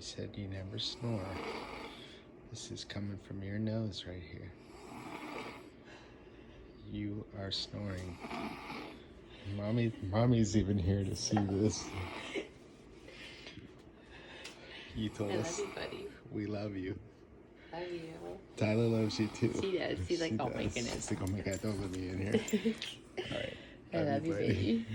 said you never snore. This is coming from your nose right here. You are snoring. Mommy's even here to see this. You told us. I love you, buddy. We love you. Love you. Tyler loves you too. She does. She's like, oh my goodness. She's like, oh my God, don't let me in here. All right. I love you, buddy. baby.